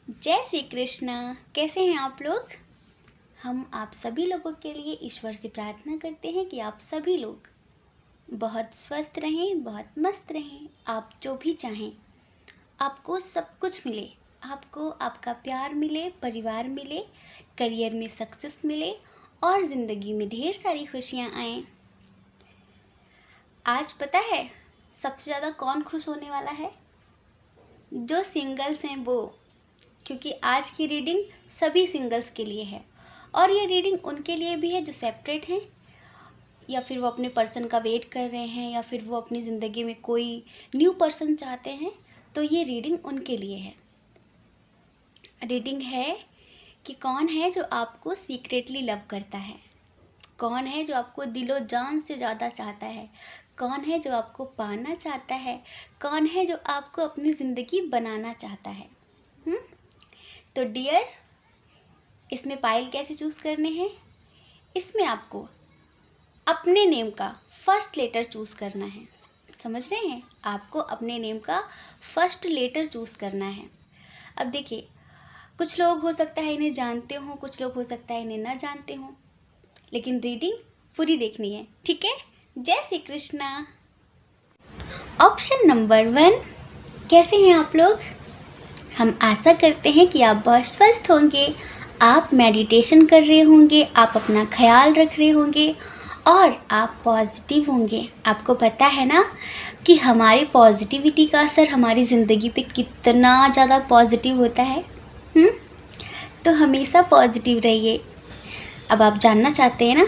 जय श्री कृष्ण। कैसे हैं आप लोग? हम आप सभी लोगों के लिए ईश्वर से प्रार्थना करते हैं कि आप सभी लोग बहुत स्वस्थ रहें, बहुत मस्त रहें। आप जो भी चाहें आपको सब कुछ मिले, आपको आपका प्यार मिले, परिवार मिले, करियर में सक्सेस मिले और ज़िंदगी में ढेर सारी खुशियाँ आएँ। आज पता है सबसे ज़्यादा कौन खुश होने वाला है? जो सिंगल्स हैं वो, क्योंकि आज की रीडिंग सभी सिंगल्स के लिए है और ये रीडिंग उनके लिए भी है जो सेपरेट हैं या फिर वो अपने पर्सन का वेट कर रहे हैं या फिर वो अपनी ज़िंदगी में कोई न्यू पर्सन चाहते हैं, तो ये रीडिंग उनके लिए है। रीडिंग है कि कौन है जो आपको सीक्रेटली लव करता है, कौन है जो आपको दिलो जान से ज़्यादा चाहता है, कौन है जो आपको पाना चाहता है, कौन है जो आपको अपनी ज़िंदगी बनाना चाहता है। तो डियर, इसमें पायल कैसे चूज़ करने हैं? इसमें आपको अपने नेम का फर्स्ट लेटर चूज़ करना है। समझ रहे हैं? आपको अपने नेम का फर्स्ट लेटर चूज़ करना है। अब देखिए, कुछ लोग हो सकता है इन्हें जानते हों, कुछ लोग हो सकता है इन्हें ना जानते हों, लेकिन रीडिंग पूरी देखनी है, ठीक है? जय श्री कृष्णा। ऑप्शन नंबर 1, कैसे हैं आप लोग? हम आशा करते हैं कि आप बहुत स्वस्थ होंगे, आप मेडिटेशन कर रहे होंगे, आप अपना ख्याल रख रहे होंगे और आप पॉजिटिव होंगे। आपको पता है ना कि हमारे पॉजिटिविटी का असर हमारी ज़िंदगी पे कितना ज़्यादा पॉजिटिव होता है। तो हमेशा पॉजिटिव रहिए। अब आप जानना चाहते हैं ना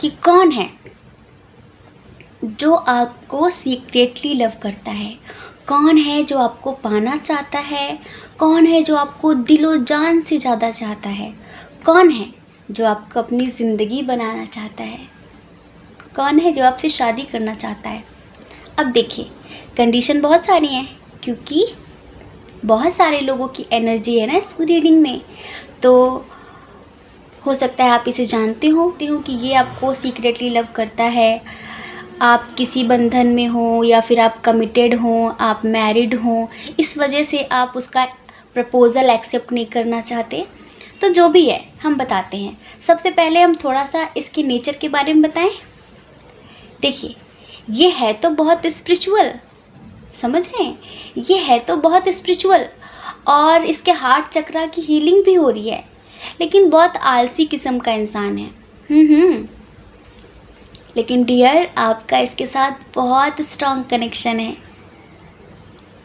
कि कौन है जो आपको सीक्रेटली लव करता है, कौन है जो आपको पाना चाहता है, कौन है जो आपको दिलो जान से ज़्यादा चाहता है, कौन है जो आपको अपनी ज़िंदगी बनाना चाहता है, कौन है जो आपसे शादी करना चाहता है। अब देखिए, कंडीशन बहुत सारी हैं क्योंकि बहुत सारे लोगों की एनर्जी है ना इस रीडिंग में। तो हो सकता है आप इसे जानते हो कि ये आपको सीक्रेटली लव करता है, आप किसी बंधन में हो या फिर आप कमिटेड हो, आप मैरिड हो, इस वजह से आप उसका प्रपोज़ल एक्सेप्ट नहीं करना चाहते। तो जो भी है हम बताते हैं। सबसे पहले हम थोड़ा सा इसके नेचर के बारे में बताएं। देखिए, ये है तो बहुत स्पिरिचुअल, समझ रहे हैं? ये है तो बहुत स्पिरिचुअल और इसके हार्ट चक्रा की हीलिंग भी हो रही है, लेकिन बहुत आलसी किस्म का इंसान है। लेकिन डियर, आपका इसके साथ बहुत स्ट्रॉन्ग कनेक्शन है।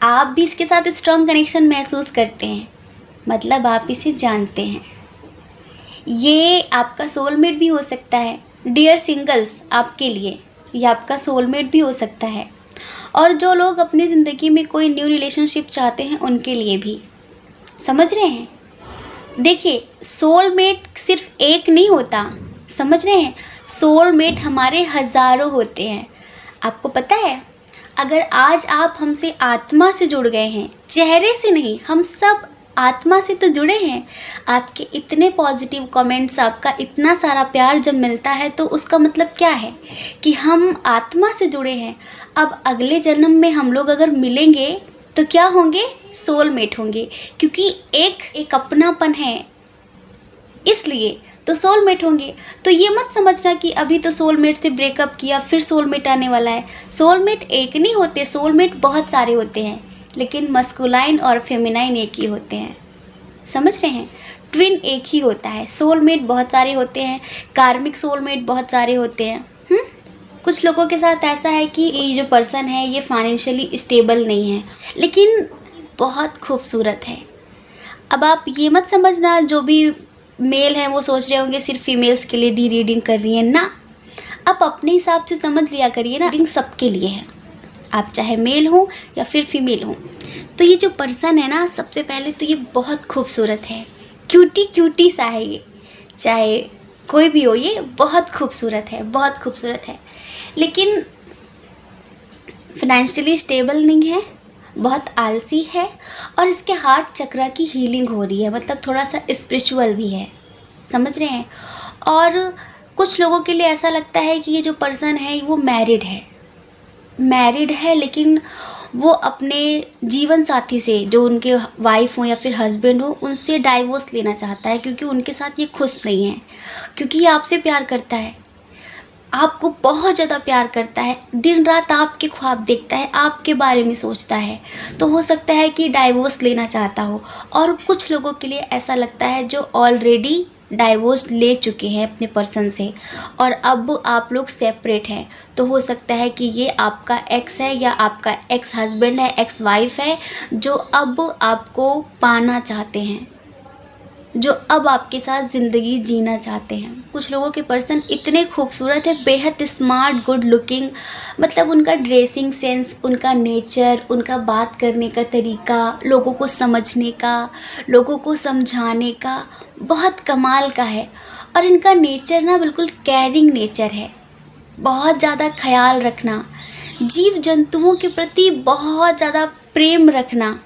आप भी इसके साथ स्ट्रॉन्ग कनेक्शन महसूस करते हैं, मतलब आप इसे जानते हैं। ये आपका सोलमेट भी हो सकता है डियर सिंगल्स, आपके लिए ये आपका सोलमेट भी हो सकता है। और जो लोग अपनी ज़िंदगी में कोई न्यू रिलेशनशिप चाहते हैं उनके लिए भी। समझ रहे हैं? देखिए, सोलमेट सिर्फ एक नहीं होता, समझ रहे हैं? सोलमेट हमारे हज़ारों होते हैं। आपको पता है, अगर आज आप हमसे आत्मा से जुड़ गए हैं, चेहरे से नहीं, हम सब आत्मा से तो जुड़े हैं। आपके इतने पॉजिटिव कमेंट्स, आपका इतना सारा प्यार जब मिलता है तो उसका मतलब क्या है कि हम आत्मा से जुड़े हैं। अब अगले जन्म में हम लोग अगर मिलेंगे तो क्या होंगे? सोलमेट होंगे, क्योंकि एक अपनापन है, इसलिए तो सोलमेट होंगे। तो ये मत समझना कि अभी तो सोलमेट से ब्रेकअप किया फिर सोलमेट आने वाला है। सोलमेट एक नहीं होते, सोलमेट बहुत सारे होते हैं, लेकिन मस्कुलाइन और फेमिनाइन एक ही होते हैं। समझ रहे हैं? ट्विन एक ही होता है, सोलमेट बहुत सारे होते हैं, कार्मिक सोलमेट बहुत सारे होते हैं। कुछ लोगों के साथ ऐसा है कि ये जो पर्सन है ये फाइनेंशियली स्टेबल नहीं है, लेकिन बहुत खूबसूरत है। अब आप ये मत समझना जो भी मेल हैं वो सोच रहे होंगे सिर्फ फीमेल्स के लिए दी रीडिंग कर रही हैं ना। आप अपने हिसाब से समझ लिया करिए ना, रीडिंग सबके लिए है, आप चाहे मेल हो या फिर फीमेल हो। तो ये जो पर्सन है ना, सबसे पहले तो ये बहुत खूबसूरत है, क्यूटी सा है ये, चाहे कोई भी हो, ये बहुत खूबसूरत है, बहुत खूबसूरत है। लेकिन फाइनेंशियली स्टेबल नहीं है, बहुत आलसी है और इसके हार्ट चक्रा की हीलिंग हो रही है, मतलब थोड़ा सा स्पिरिचुअल भी है। समझ रहे हैं? और कुछ लोगों के लिए ऐसा लगता है कि ये जो पर्सन है वो मैरिड है, लेकिन वो अपने जीवन साथी से, जो उनके वाइफ हो या फिर हस्बैंड हो, उनसे डाइवोर्स लेना चाहता है क्योंकि उनके साथ ये खुश नहीं है, क्योंकि ये आपसे प्यार करता है, आपको बहुत ज़्यादा प्यार करता है, दिन रात आपके ख्वाब देखता है, आपके बारे में सोचता है। तो हो सकता है कि डाइवोर्स लेना चाहता हो। और कुछ लोगों के लिए ऐसा लगता है जो ऑलरेडी डाइवोर्स ले चुके हैं अपने पर्सन से और अब आप लोग सेपरेट हैं। तो हो सकता है कि ये आपका एक्स है या आपका एक्स हस्बैंड है, एक्स वाइफ है, जो अब आपको पाना चाहते हैं, जो अब आपके साथ ज़िंदगी जीना चाहते हैं। कुछ लोगों के पर्सन इतने खूबसूरत है, बेहद स्मार्ट, गुड लुकिंग, मतलब उनका ड्रेसिंग सेंस, उनका नेचर, उनका बात करने का तरीका, लोगों को समझने का, लोगों को समझाने का बहुत कमाल का है। और इनका नेचर ना बिल्कुल केयरिंग नेचर है, बहुत ज़्यादा ख्याल रखना, जीव जंतुओं के प्रति बहुत ज़्यादा प्रेम रखना,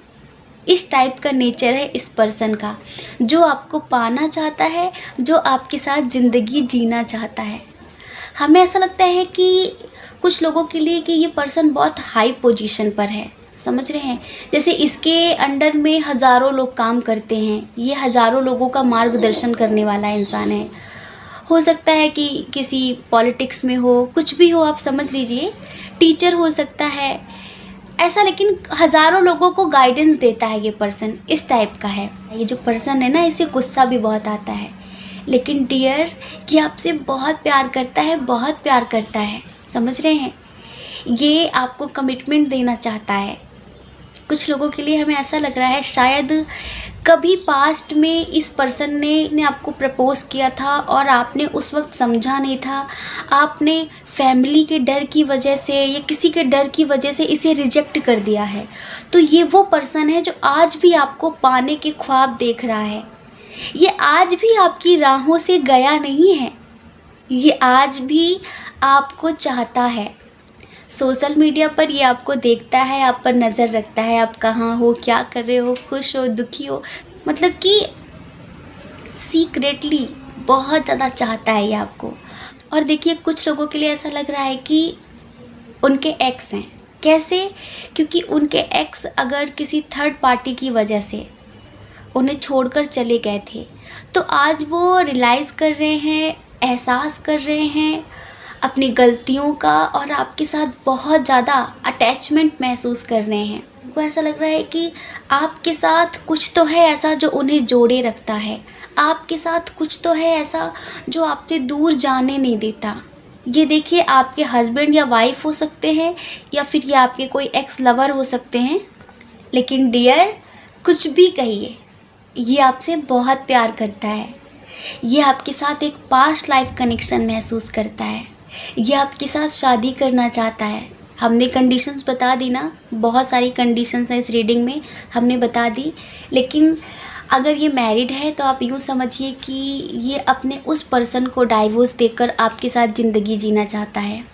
इस टाइप का नेचर है इस पर्सन का, जो आपको पाना चाहता है, जो आपके साथ ज़िंदगी जीना चाहता है। हमें ऐसा लगता है कि कुछ लोगों के लिए कि ये पर्सन बहुत हाई पोजीशन पर है, समझ रहे हैं, जैसे इसके अंडर में हज़ारों लोग काम करते हैं, ये हज़ारों लोगों का मार्गदर्शन करने वाला इंसान है। हो सकता है कि किसी पॉलिटिक्स में हो, कुछ भी हो, आप समझ लीजिए, टीचर हो सकता है ऐसा, लेकिन हज़ारों लोगों को गाइडेंस देता है ये पर्सन, इस टाइप का है। ये जो पर्सन है ना, इसे गुस्सा भी बहुत आता है, लेकिन डियर ये आपसे बहुत प्यार करता है, बहुत प्यार करता है, समझ रहे हैं, ये आपको कमिटमेंट देना चाहता है। कुछ लोगों के लिए हमें ऐसा लग रहा है शायद कभी पास्ट में इस पर्सन ने आपको प्रपोज़ किया था और आपने उस वक्त समझा नहीं था, आपने फैमिली के डर की वजह से या किसी के डर की वजह से इसे रिजेक्ट कर दिया है। तो ये वो पर्सन है जो आज भी आपको पाने के ख्वाब देख रहा है, ये आज भी आपकी राहों से गया नहीं है, ये आज भी आपको चाहता है। सोशल मीडिया पर ये आपको देखता है, आप पर नज़र रखता है, आप कहाँ हो, क्या कर रहे हो, खुश हो, दुखी हो, मतलब कि सीक्रेटली बहुत ज़्यादा चाहता है ये आपको। और देखिए कुछ लोगों के लिए ऐसा लग रहा है कि उनके एक्स हैं, कैसे, क्योंकि उनके एक्स अगर किसी थर्ड पार्टी की वजह से उन्हें छोड़कर चले गए थे, तो आज वो रियलाइज़ कर रहे हैं, एहसास कर रहे हैं अपनी गलतियों का और आपके साथ बहुत ज़्यादा अटैचमेंट महसूस कर रहे हैं। उनको ऐसा लग रहा है कि आपके साथ कुछ तो है ऐसा जो उन्हें जोड़े रखता है, आपके साथ कुछ तो है ऐसा जो आपसे दूर जाने नहीं देता। ये देखिए आपके हस्बैंड या वाइफ हो सकते हैं या फिर ये आपके कोई एक्स लवर हो सकते हैं, लेकिन डियर कुछ भी कहिए, ये आपसे बहुत प्यार करता है, ये आपके साथ एक पास्ट लाइफ कनेक्शन महसूस करता है, ये आपके साथ शादी करना चाहता है। हमने कंडीशंस बता दी ना, बहुत सारी कंडीशंस हैं इस रीडिंग में, हमने बता दी, लेकिन अगर ये मैरिड है तो आप यूँ समझिए कि ये अपने उस पर्सन को डाइवोर्स देकर आपके साथ ज़िंदगी जीना चाहता है।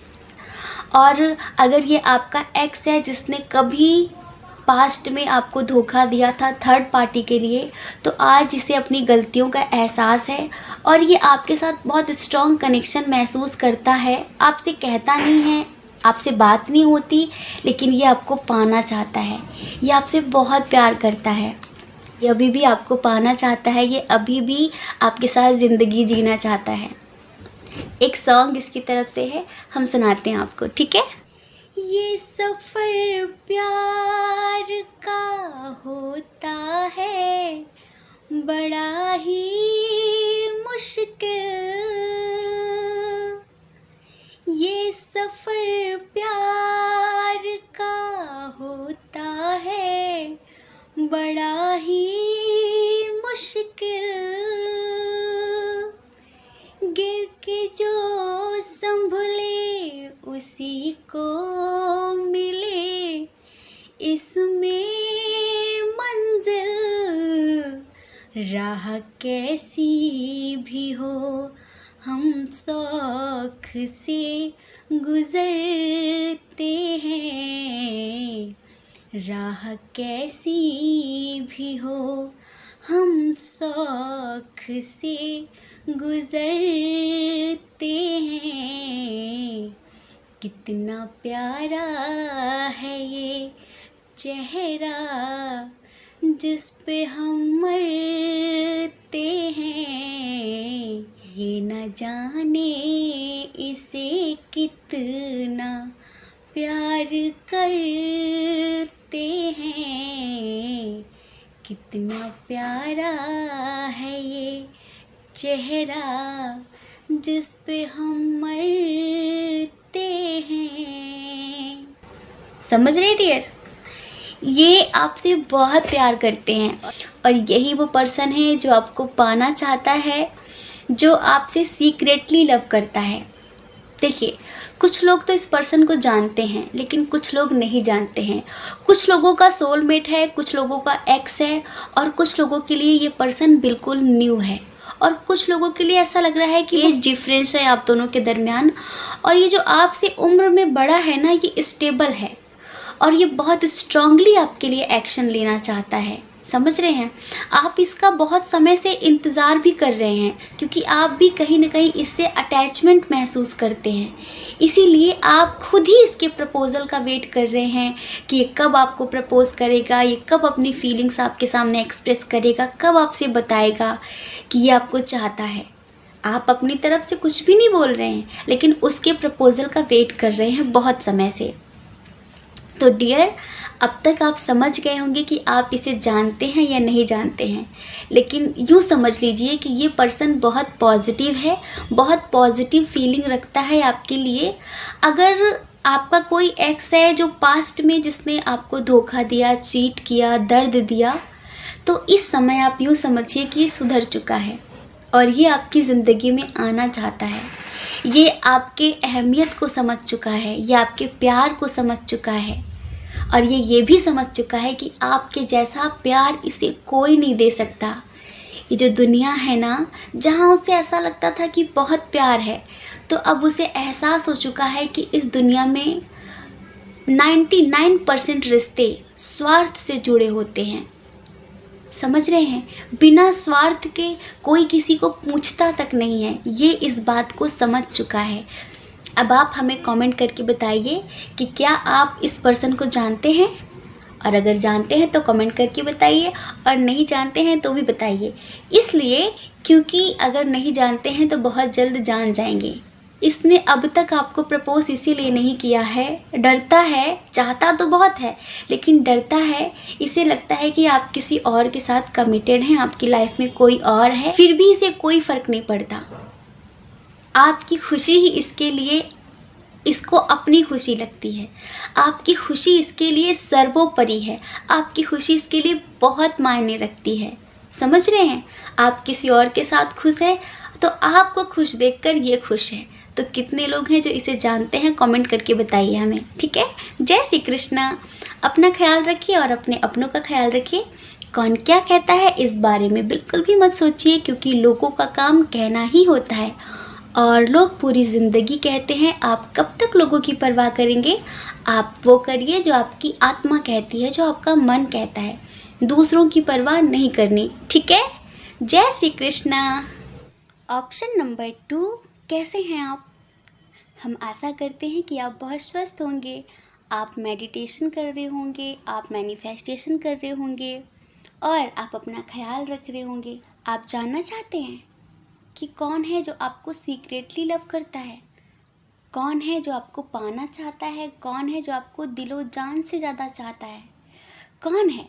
और अगर ये आपका एक्स है जिसने कभी पास्ट में आपको धोखा दिया था थर्ड पार्टी के लिए, तो आज इसे अपनी गलतियों का एहसास है और ये आपके साथ बहुत स्ट्रॉन्ग कनेक्शन महसूस करता है। आपसे कहता नहीं है, आपसे बात नहीं होती, लेकिन ये आपको पाना चाहता है, ये आपसे बहुत प्यार करता है, ये अभी भी आपको पाना चाहता है, ये अभी भी आपके साथ ज़िंदगी जीना चाहता है। एक सॉन्ग इसकी तरफ से है, हम सुनाते हैं आपको, ठीक है। ये सफ़र प्यार का होता है बड़ा ही मुश्किल, ये सफ़र प्यार का होता है बड़ा ही मुश्किल, गिर के जो संभले उसी को मिले इसमें मंजिल, राह कैसी भी हो हम शौक से गुज़रते हैं, राह कैसी भी हो हम शौक से गुज़रते हैं। कितना प्यारा है ये चेहरा जिस पे हम मरते हैं, ये न जाने इसे कितना प्यार करते हैं, कितना प्यारा है ये चेहरा जिस पे हम मरते हैं। समझ रहे डियर? ये आपसे बहुत प्यार करते हैं और यही वो पर्सन है जो आपको पाना चाहता है, जो आपसे सीक्रेटली लव करता है। देखिए, कुछ लोग तो इस पर्सन को जानते हैं लेकिन कुछ लोग नहीं जानते हैं। कुछ लोगों का सोलमेट है, कुछ लोगों का एक्स है और कुछ लोगों के लिए ये पर्सन बिल्कुल न्यू है और कुछ लोगों के लिए ऐसा लग रहा है कि एज डिफरेंस है आप दोनों के दरमियान। और ये जो आपसे उम्र में बड़ा है ना, ये स्टेबल है और ये बहुत स्ट्रांगली आपके लिए एक्शन लेना चाहता है। समझ रहे हैं? आप इसका बहुत समय से इंतज़ार भी कर रहे हैं क्योंकि आप भी कहीं ना कहीं इससे अटैचमेंट महसूस करते हैं। इसीलिए आप खुद ही इसके प्रपोज़ल का वेट कर रहे हैं कि ये कब आपको प्रपोज़ करेगा, ये कब अपनी फीलिंग्स आपके सामने एक्सप्रेस करेगा, कब आपसे बताएगा कि ये आपको चाहता है। आप अपनी तरफ से कुछ भी नहीं बोल रहे हैं लेकिन उसके प्रपोज़ल का वेट कर रहे हैं बहुत समय से। तो डियर, अब तक आप समझ गए होंगे कि आप इसे जानते हैं या नहीं जानते हैं, लेकिन यूँ समझ लीजिए कि ये पर्सन बहुत पॉजिटिव है, बहुत पॉजिटिव फीलिंग रखता है आपके लिए। अगर आपका कोई एक्स है जो पास्ट में जिसने आपको धोखा दिया, चीट किया, दर्द दिया, तो इस समय आप यूँ समझिए कि ये सुधर चुका है और ये आपकी ज़िंदगी में आना चाहता है। ये आपके अहमियत को समझ चुका है, ये आपके प्यार को समझ चुका है और ये भी समझ चुका है कि आपके जैसा प्यार इसे कोई नहीं दे सकता। ये जो दुनिया है ना, जहाँ उसे ऐसा लगता था कि बहुत प्यार है, तो अब उसे एहसास हो चुका है कि इस दुनिया में 99% रिश्ते स्वार्थ से जुड़े होते हैं। समझ रहे हैं? बिना स्वार्थ के कोई किसी को पूछता तक नहीं है, ये इस बात को समझ चुका है। अब आप हमें कमेंट करके बताइए कि क्या आप इस पर्सन को जानते हैं, और अगर जानते हैं तो कमेंट करके बताइए और नहीं जानते हैं तो भी बताइए। इसलिए क्योंकि अगर नहीं जानते हैं तो बहुत जल्द जान जाएंगे। इसने अब तक आपको प्रपोज इसीलिए नहीं किया है, डरता है, चाहता तो बहुत है लेकिन डरता है। इसे लगता है कि आप किसी और के साथ कमिटेड हैं, आपकी लाइफ में कोई और है, फिर भी इसे कोई फ़र्क नहीं पड़ता। आपकी खुशी ही इसके लिए, इसको अपनी खुशी लगती है। आपकी खुशी इसके लिए सर्वोपरि है, आपकी खुशी इसके लिए बहुत मायने रखती है। समझ रहे हैं? आप किसी और के साथ खुश हैं तो आपको खुश देखकर ये खुश है। तो कितने लोग हैं जो इसे जानते हैं, कमेंट करके बताइए हमें, ठीक है? जय श्री कृष्णा। अपना ख्याल रखिए और अपने अपनों का ख्याल रखिए। कौन क्या कहता है इस बारे में बिल्कुल भी मत सोचिए, क्योंकि लोगों का काम कहना ही होता है और लोग पूरी ज़िंदगी कहते हैं। आप कब तक लोगों की परवाह करेंगे? आप वो करिए जो आपकी आत्मा कहती है, जो आपका मन कहता है। दूसरों की परवाह नहीं करनी, ठीक है? जय श्री कृष्णा। ऑप्शन नंबर 2, कैसे हैं आप? हम आशा करते हैं कि आप बहुत स्वस्थ होंगे, आप मेडिटेशन कर रहे होंगे, आप मैनिफेस्टेशन कर रहे होंगे और आप अपना ख्याल रख रहे होंगे। आप जानना चाहते हैं कि कौन है जो आपको सीक्रेटली लव करता है, कौन है जो आपको पाना चाहता है, कौन है जो आपको दिलो जान से ज़्यादा चाहता है, कौन है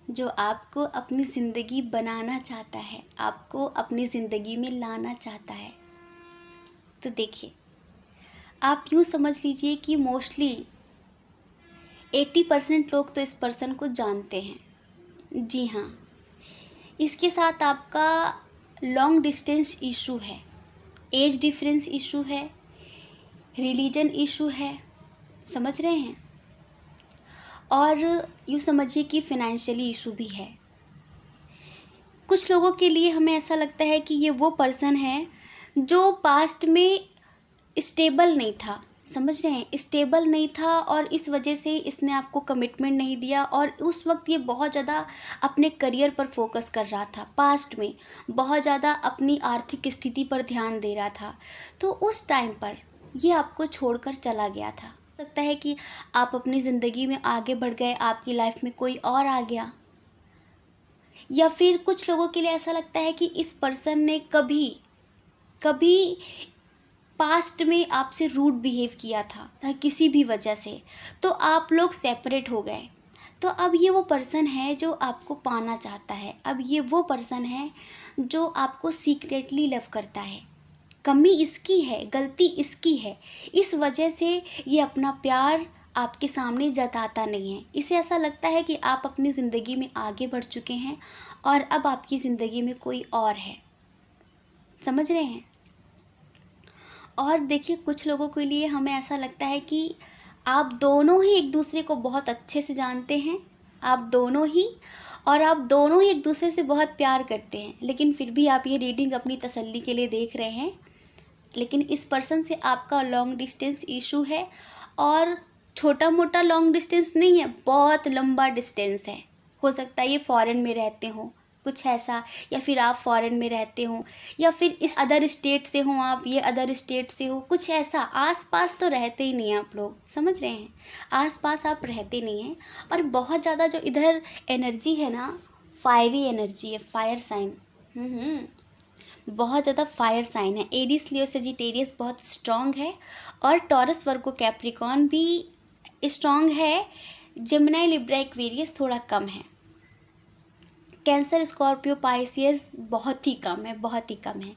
जो आपको अपनी ज़िंदगी बनाना चाहता है, आपको अपनी ज़िंदगी में लाना चाहता है। तो देखिए, आप यूँ समझ लीजिए कि मोस्टली 80% लोग तो इस पर्सन को जानते हैं। जी हाँ, इसके साथ आपका लॉन्ग डिस्टेंस इशू है, एज डिफरेंस इशू है, रिलीजन इशू है। समझ रहे हैं? और यूँ समझिए कि फिनेंशियली इशू भी है। कुछ लोगों के लिए हमें ऐसा लगता है कि ये वो पर्सन है जो पास्ट में स्टेबल नहीं था। समझ रहे हैं? स्टेबल नहीं था और इस वजह से इसने आपको कमिटमेंट नहीं दिया और उस वक्त ये बहुत ज़्यादा अपने करियर पर फोकस कर रहा था। पास्ट में बहुत ज़्यादा अपनी आर्थिक स्थिति पर ध्यान दे रहा था, तो उस टाइम पर ये आपको छोड़कर चला गया था। सकता है कि आप अपनी ज़िंदगी में आगे बढ़ गए, आपकी लाइफ में कोई और आ गया। या फिर कुछ लोगों के लिए ऐसा लगता है कि इस पर्सन ने कभी कभी पास्ट में आपसे रूड बिहेव किया था किसी भी वजह से, तो आप लोग सेपरेट हो गए। तो अब ये वो पर्सन है जो आपको पाना चाहता है, अब ये वो पर्सन है जो आपको सीक्रेटली लव करता है। कमी इसकी है, गलती इसकी है, इस वजह से ये अपना प्यार आपके सामने जताता नहीं है। इसे ऐसा लगता है कि आप अपनी ज़िंदगी में आगे बढ़ चुके हैं और अब आपकी ज़िंदगी में कोई और है। समझ रहे हैं? और देखिए, कुछ लोगों के लिए हमें ऐसा लगता है कि आप दोनों ही एक दूसरे को बहुत अच्छे से जानते हैं, आप दोनों ही एक दूसरे से बहुत प्यार करते हैं, लेकिन फिर भी आप ये रीडिंग अपनी तसल्ली के लिए देख रहे हैं। लेकिन इस पर्सन से आपका लॉन्ग डिस्टेंस इशू है, और छोटा मोटा लॉन्ग डिस्टेंस नहीं है, बहुत लंबा डिस्टेंस है। हो सकता है ये फॉरेन में रहते हो, कुछ ऐसा, या फिर आप फॉरेन में रहते हो, या फिर इस अदर स्टेट से हो आप, ये अदर स्टेट से हो, कुछ ऐसा। आसपास तो रहते ही नहीं हैं आप लोग, समझ रहे हैं? आसपास आप रहते नहीं हैं। और बहुत ज़्यादा जो इधर एनर्जी है ना, फायरी एनर्जी है, फायर साइन। बहुत ज़्यादा फायर साइन है। एरीज, लियो, सजिटेरियस बहुत स्ट्रॉन्ग है, और टॉरस, वर्गो, कैप्रिकॉर्न भी स्ट्रॉन्ग है। जेमिनी, लिब्रा, एक्वेरियस थोड़ा कम है। कैंसर, स्कॉर्पियो, पाइसियस बहुत ही कम है, बहुत ही कम है।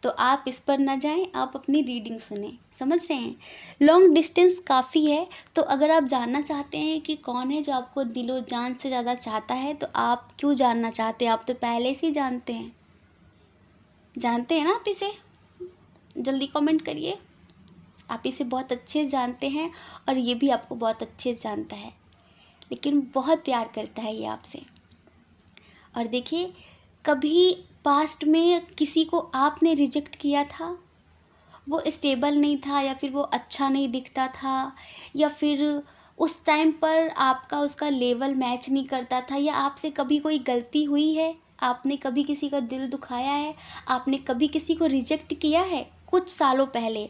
तो आप इस पर ना जाएं, आप अपनी रीडिंग सुने। समझ रहे हैं? लॉन्ग डिस्टेंस काफ़ी है। तो अगर आप जानना चाहते हैं कि कौन है जो आपको दिलो जान से ज़्यादा चाहता है, तो आप क्यों जानना चाहते हैं? आप तो पहले से ही जानते हैं ना आप इसे। जल्दी कमेंट करिए। आप इसे बहुत अच्छे से जानते हैं, और ये भी आपको बहुत अच्छे से जानता है, लेकिन बहुत प्यार करता है ये आपसे। और देखिए, कभी पास्ट में किसी को आपने रिजेक्ट किया था, वो स्टेबल नहीं था, या फिर वो अच्छा नहीं दिखता था, या फिर उस टाइम पर आपका उसका लेवल मैच नहीं करता था, या आपसे कभी कोई गलती हुई है, आपने कभी किसी का दिल दुखाया है, आपने कभी किसी को रिजेक्ट किया है कुछ सालों पहले।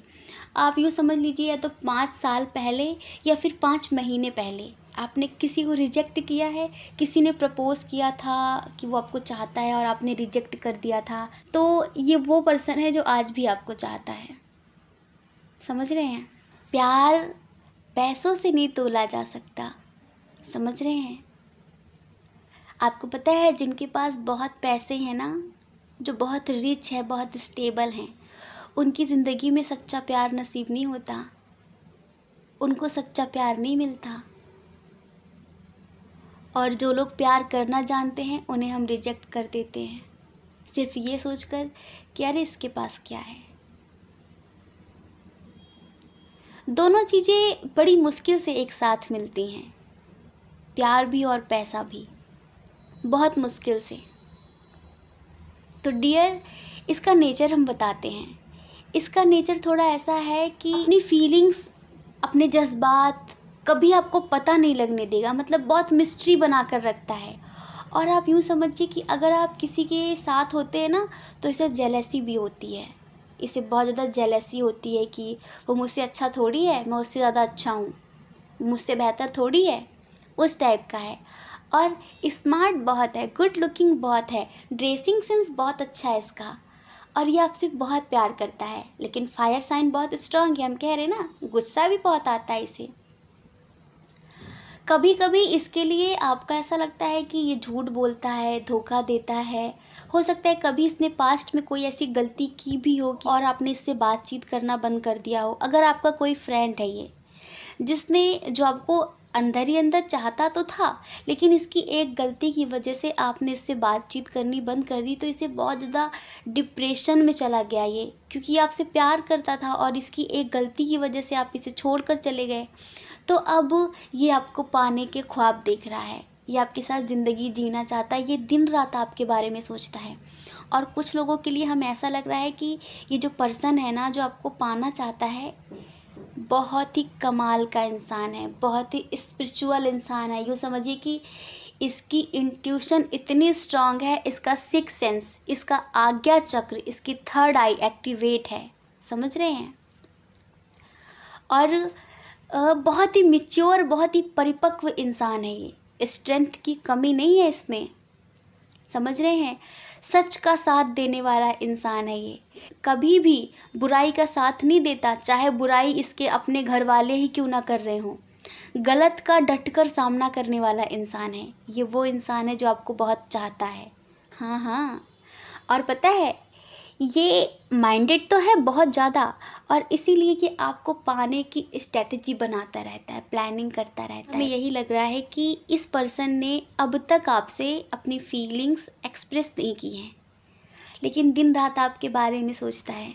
आप यूँ समझ लीजिए, या तो 5 साल पहले या फिर 5 महीने पहले आपने किसी को रिजेक्ट किया है। किसी ने प्रपोज़ किया था कि वो आपको चाहता है और आपने रिजेक्ट कर दिया था, तो ये वो पर्सन है जो आज भी आपको चाहता है। समझ रहे हैं? प्यार पैसों से नहीं तोला जा सकता। समझ रहे हैं? आपको पता है, जिनके पास बहुत पैसे हैं ना, जो बहुत रिच है, बहुत स्टेबल हैं, उनकी ज़िंदगी में सच्चा प्यार नसीब नहीं होता, उनको सच्चा प्यार नहीं मिलता। और जो लोग प्यार करना जानते हैं, उन्हें हम रिजेक्ट कर देते हैं, सिर्फ ये सोचकर कि अरे इसके पास क्या है। दोनों चीज़ें बड़ी मुश्किल से एक साथ मिलती हैं, प्यार भी और पैसा भी, बहुत मुश्किल से। तो डियर, इसका नेचर हम बताते हैं। इसका नेचर थोड़ा ऐसा है कि अपनी फीलिंग्स, अपने जज्बात कभी आपको पता नहीं लगने देगा, मतलब बहुत मिस्ट्री बना कर रखता है। और आप यूँ समझिए कि अगर आप किसी के साथ होते हैं ना, तो इसे जेलसी भी होती है, इसे बहुत ज़्यादा जेलसी होती है कि वो मुझसे अच्छा थोड़ी है, मैं उससे ज़्यादा अच्छा हूँ, मुझसे बेहतर थोड़ी है, उस टाइप का है। और स्मार्ट बहुत है, गुड लुकिंग बहुत है, ड्रेसिंग सेंस बहुत अच्छा है इसका, और ये आपसे बहुत प्यार करता है। लेकिन फायर साइन बहुत स्ट्रांग है, हम कह रहे हैं ना, गुस्सा भी बहुत आता है इसे। कभी कभी इसके लिए आपका ऐसा लगता है कि ये झूठ बोलता है, धोखा देता है। हो सकता है कभी इसने पास्ट में कोई ऐसी गलती की भी होगी और आपने इससे बातचीत करना बंद कर दिया हो। अगर आपका कोई फ्रेंड है ये, जिसने जो आपको अंदर ही अंदर चाहता तो था, लेकिन इसकी एक गलती की वजह से आपने इससे बातचीत करनी बंद कर दी, तो इसे बहुत ज़्यादा डिप्रेशन में चला गया ये, क्योंकि आपसे प्यार करता था और इसकी एक गलती की वजह से आप इसे छोड़कर चले गए। तो अब ये आपको पाने के ख्वाब देख रहा है, ये आपके साथ ज़िंदगी जीना चाहता है, ये दिन रात आपके बारे में सोचता है। और कुछ लोगों के लिए हमें ऐसा लग रहा है कि ये जो पर्सन है ना, जो आपको पाना चाहता है, बहुत ही कमाल का इंसान है, बहुत ही स्पिरिचुअल इंसान है। यूँ समझिए कि इसकी इंट्यूशन इतनी स्ट्रांग है, इसका सिक्स सेंस, इसका आज्ञा चक्र, इसकी थर्ड आई एक्टिवेट है। समझ रहे हैं? और बहुत ही मैच्योर, बहुत ही परिपक्व इंसान है ये। स्ट्रेंथ की कमी नहीं है इसमें, समझ रहे हैं। सच का साथ देने वाला इंसान है ये, कभी भी बुराई का साथ नहीं देता, चाहे बुराई इसके अपने घर वाले ही क्यों ना कर रहे हों। गलत का डटकर सामना करने वाला इंसान है ये। वो इंसान है जो आपको बहुत चाहता है। हाँ हाँ, और पता है ये माइंडेड तो है बहुत ज़्यादा, और इसीलिए कि आपको पाने की स्ट्रेटजी बनाता रहता है, प्लानिंग करता रहता है। हमें यही लग रहा है कि इस पर्सन ने अब तक आपसे अपनी फीलिंग्स एक्सप्रेस नहीं की हैं, लेकिन दिन रात आपके बारे में सोचता है।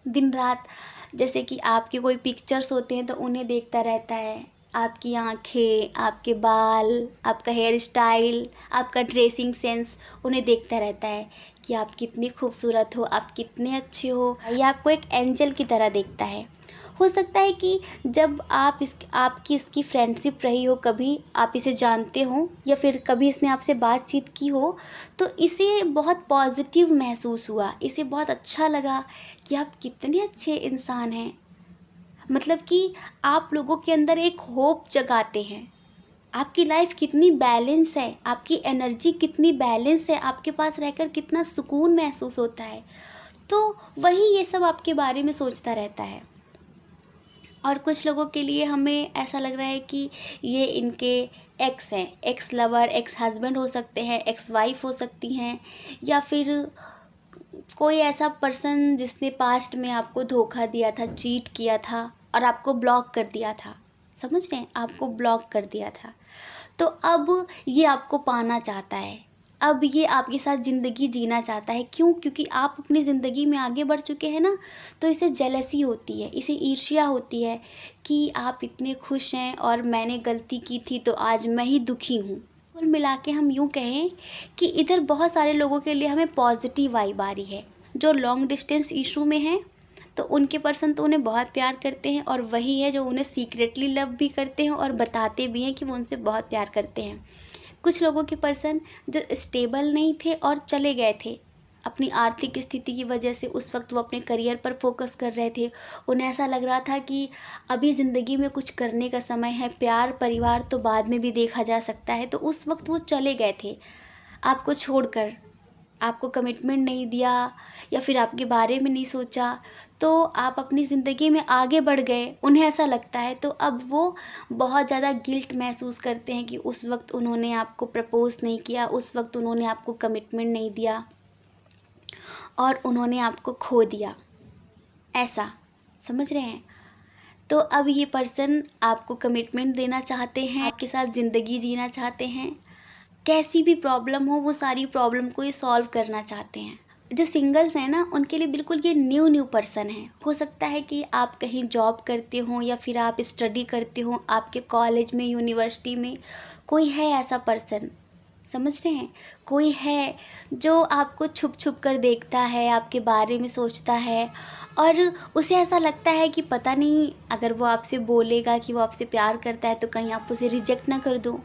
दिन रात जैसे कि आपके कोई पिक्चर्स होते हैं तो उन्हें देखता रहता है। आपकी आँखें, आपके बाल, आपका हेयर स्टाइल, आपका ड्रेसिंग सेंस, उन्हें देखता रहता है कि आप कितनी खूबसूरत हो, आप कितने अच्छे हो। ये आपको एक एंजल की तरह देखता है। हो सकता है कि जब आपकी इसकी फ्रेंडशिप रही हो, कभी आप इसे जानते हो या फिर कभी इसने आपसे बातचीत की हो, तो इसे बहुत पॉजिटिव महसूस हुआ, इसे बहुत अच्छा लगा कि आप कितने अच्छे इंसान हैं। मतलब कि आप लोगों के अंदर एक होप जगाते हैं। आपकी लाइफ कितनी बैलेंस है, आपकी एनर्जी कितनी बैलेंस है, आपके पास रहकर कितना सुकून महसूस होता है। तो वही ये सब आपके बारे में सोचता रहता है। और कुछ लोगों के लिए हमें ऐसा लग रहा है कि ये इनके एक्स हैं, एक्स लवर, एक्स हस्बैंड हो सकते हैं, एक्स वाइफ हो सकती हैं, या फिर कोई ऐसा पर्सन जिसने पास्ट में आपको धोखा दिया था, चीट किया था और आपको ब्लॉक कर दिया था। समझ रहे हैं, आपको ब्लॉक कर दिया था। तो अब ये आपको पाना चाहता है, अब ये आपके साथ ज़िंदगी जीना चाहता है। क्यों? क्योंकि आप अपनी ज़िंदगी में आगे बढ़ चुके हैं ना, तो इसे जेलसी होती है, इसे ईर्ष्या होती है कि आप इतने खुश हैं और मैंने गलती की थी तो आज मैं ही दुखी हूँ। कुल मिला के हम यूँ कहें कि इधर बहुत सारे लोगों के लिए हमें पॉजिटिव वाइब आ रही है। जो लॉन्ग डिस्टेंस इशू में हैं तो उनके पर्सन तो उन्हें बहुत प्यार करते हैं, और वही है जो उन्हें सीक्रेटली लव भी करते हैं और बताते भी हैं कि वो उनसे बहुत प्यार करते हैं। कुछ लोगों के पर्सन जो स्टेबल नहीं थे और चले गए थे अपनी आर्थिक स्थिति की वजह से, उस वक्त वो अपने करियर पर फोकस कर रहे थे। उन्हें ऐसा लग रहा था कि अभी ज़िंदगी में कुछ करने का समय है, प्यार परिवार तो बाद में भी देखा जा सकता है। तो उस वक्त वो चले गए थे आपको छोड़कर, आपको कमिटमेंट नहीं दिया या फिर आपके बारे में नहीं सोचा, तो आप अपनी ज़िंदगी में आगे बढ़ गए, उन्हें ऐसा लगता है। तो अब वो बहुत ज़्यादा गिल्ट महसूस करते हैं कि उस वक्त उन्होंने आपको प्रपोज़ नहीं किया, उस वक्त उन्होंने आपको कमिटमेंट नहीं दिया और उन्होंने आपको खो दिया। ऐसा समझ रहे हैं। तो अब ये पर्सन आपको कमिटमेंट देना चाहते हैं, आपके साथ ज़िंदगी जीना चाहते हैं। कैसी भी प्रॉब्लम हो वो सारी प्रॉब्लम को ये सॉल्व करना चाहते हैं। जो सिंगल्स हैं ना, उनके लिए बिल्कुल ये न्यू पर्सन है। हो सकता है कि आप कहीं जॉब करते हो या फिर आप स्टडी करते हो, आपके कॉलेज में, यूनिवर्सिटी में कोई है ऐसा पर्सन। समझ रहे हैं, कोई है जो आपको छुप छुप कर देखता है, आपके बारे में सोचता है, और उसे ऐसा लगता है कि पता नहीं अगर वो आपसे बोलेगा कि वो आपसे प्यार करता है तो कहीं आप उसे रिजेक्ट ना कर दो।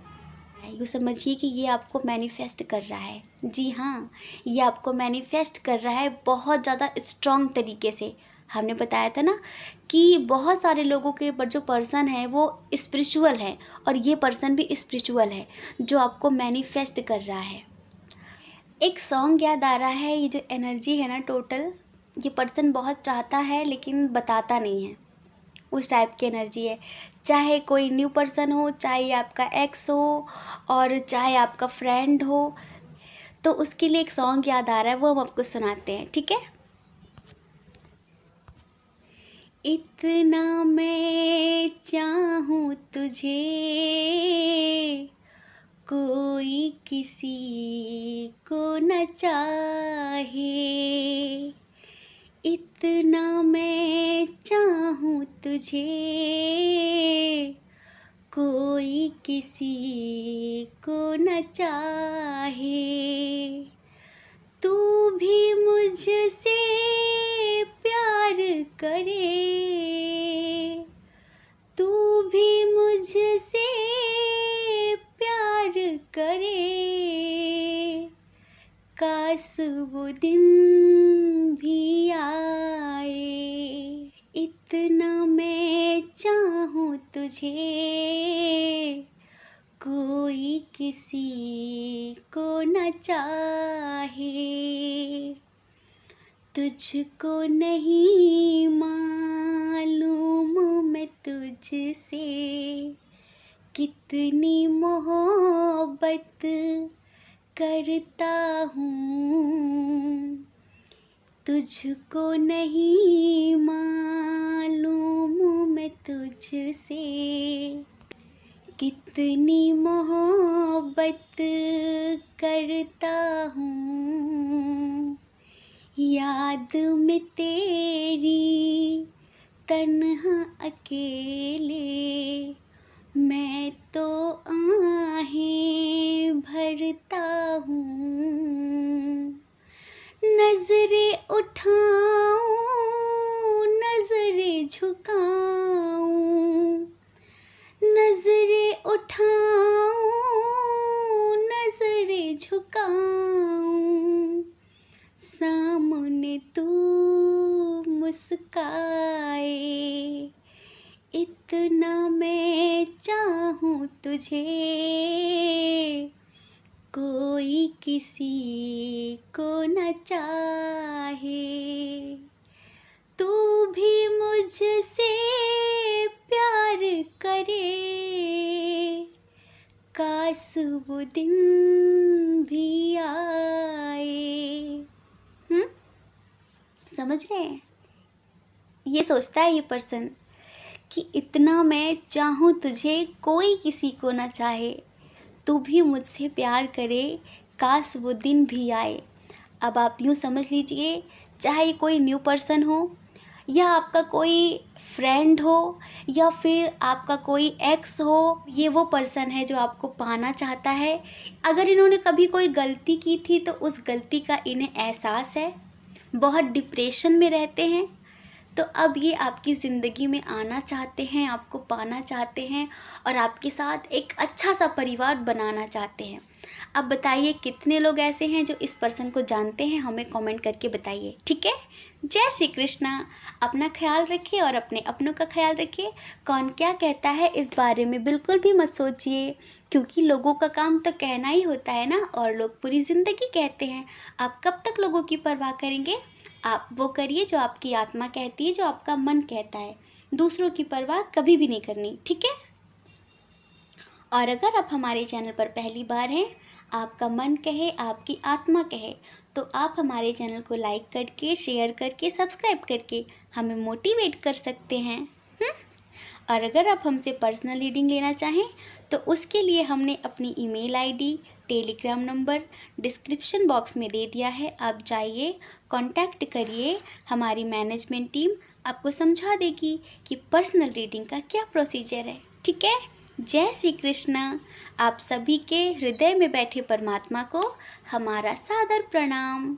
यूँ समझिए कि ये आपको मैनिफेस्ट कर रहा है। जी हाँ, ये आपको मैनिफेस्ट कर रहा है बहुत ज़्यादा स्ट्रॉन्ग तरीके से। हमने बताया था ना कि बहुत सारे लोगों के जो पर्सन है वो स्पिरिचुअल है, और ये पर्सन भी स्पिरिचुअल है जो आपको मैनिफेस्ट कर रहा है। एक सॉन्ग याद आ रहा है, ये जो एनर्जी है ना टोटल, ये पर्सन बहुत चाहता है लेकिन बताता नहीं है, उस टाइप की एनर्जी है। चाहे कोई न्यू पर्सन हो, चाहे आपका एक्स हो, और चाहे आपका फ्रेंड हो, तो उसके लिए एक सॉन्ग याद आ रहा है, वो हम आपको सुनाते हैं, ठीक है। इतना मैं चाहूँ तुझे, कोई किसी को न चाहे। इतना मैं चाहूँ तुझे, कोई किसी को न चाहे। तू भी मुझसे प्यार करे, तू भी मुझसे प्यार करे। काश वो दिन भी आए। कितना मैं चाहूँ तुझे, कोई किसी को न चाहे। तुझको नहीं मालूम मैं तुझसे कितनी मोहब्बत करता हूँ। तुझको नहीं मालूम मैं तुझसे कितनी मोहब्बत करता हूँ। याद में तेरी तन्हा अकेले मैं तो आहें भरता हूँ। नज़रें उठाऊं नज़रें झुकाऊं, नज़रें उठाऊं नज़रें झुकाऊं, सामने तू मुस्काए। इतना मैं चाहूँ तुझे, कोई किसी को न चाहे। तू भी मुझसे प्यार करे, काश वो दिन भी आए। समझ रहे हैं? ये सोचता है ये पर्सन कि इतना मैं चाहूँ तुझे, कोई किसी को ना चाहे। तू भी मुझसे प्यार करे, काश वो दिन भी आए। अब आप यूँ समझ लीजिए, चाहे कोई न्यू पर्सन हो या आपका कोई फ्रेंड हो या फिर आपका कोई एक्स हो, ये वो पर्सन है जो आपको पाना चाहता है। अगर इन्होंने कभी कोई गलती की थी तो उस गलती का इन्हें एहसास है, बहुत डिप्रेशन में रहते हैं, तो अब ये आपकी ज़िंदगी में आना चाहते हैं, आपको पाना चाहते हैं और आपके साथ एक अच्छा सा परिवार बनाना चाहते हैं। अब बताइए कितने लोग ऐसे हैं जो इस पर्सन को जानते हैं, हमें कमेंट करके बताइए, ठीक है। जय श्री कृष्णा। अपना ख्याल रखिए और अपने अपनों का ख्याल रखिए। कौन क्या कहता है इस बारे में बिल्कुल भी मत सोचिए, क्योंकि लोगों का काम तो कहना ही होता है ना, और लोग पूरी ज़िंदगी कहते हैं। आप कब तक लोगों की परवाह करेंगे? आप वो करिए जो आपकी आत्मा कहती है, जो आपका मन कहता है। दूसरों की परवाह कभी भी नहीं करनी, ठीक है। और अगर आप हमारे चैनल पर पहली बार हैं, आपका मन कहे, आपकी आत्मा कहे, तो आप हमारे चैनल को लाइक करके, शेयर करके, सब्सक्राइब करके हमें मोटिवेट कर सकते हैं। और अगर आप हमसे पर्सनल रीडिंग लेना चाहें तो उसके लिए हमने अपनी email ID, Telegram number description box में दे दिया है। आप जाइए, कांटेक्ट करिए, हमारी मैनेजमेंट टीम आपको समझा देगी कि पर्सनल रीडिंग का क्या प्रोसीजर है, ठीक है। जय श्री कृष्णा। आप सभी के हृदय में बैठे परमात्मा को हमारा सादर प्रणाम।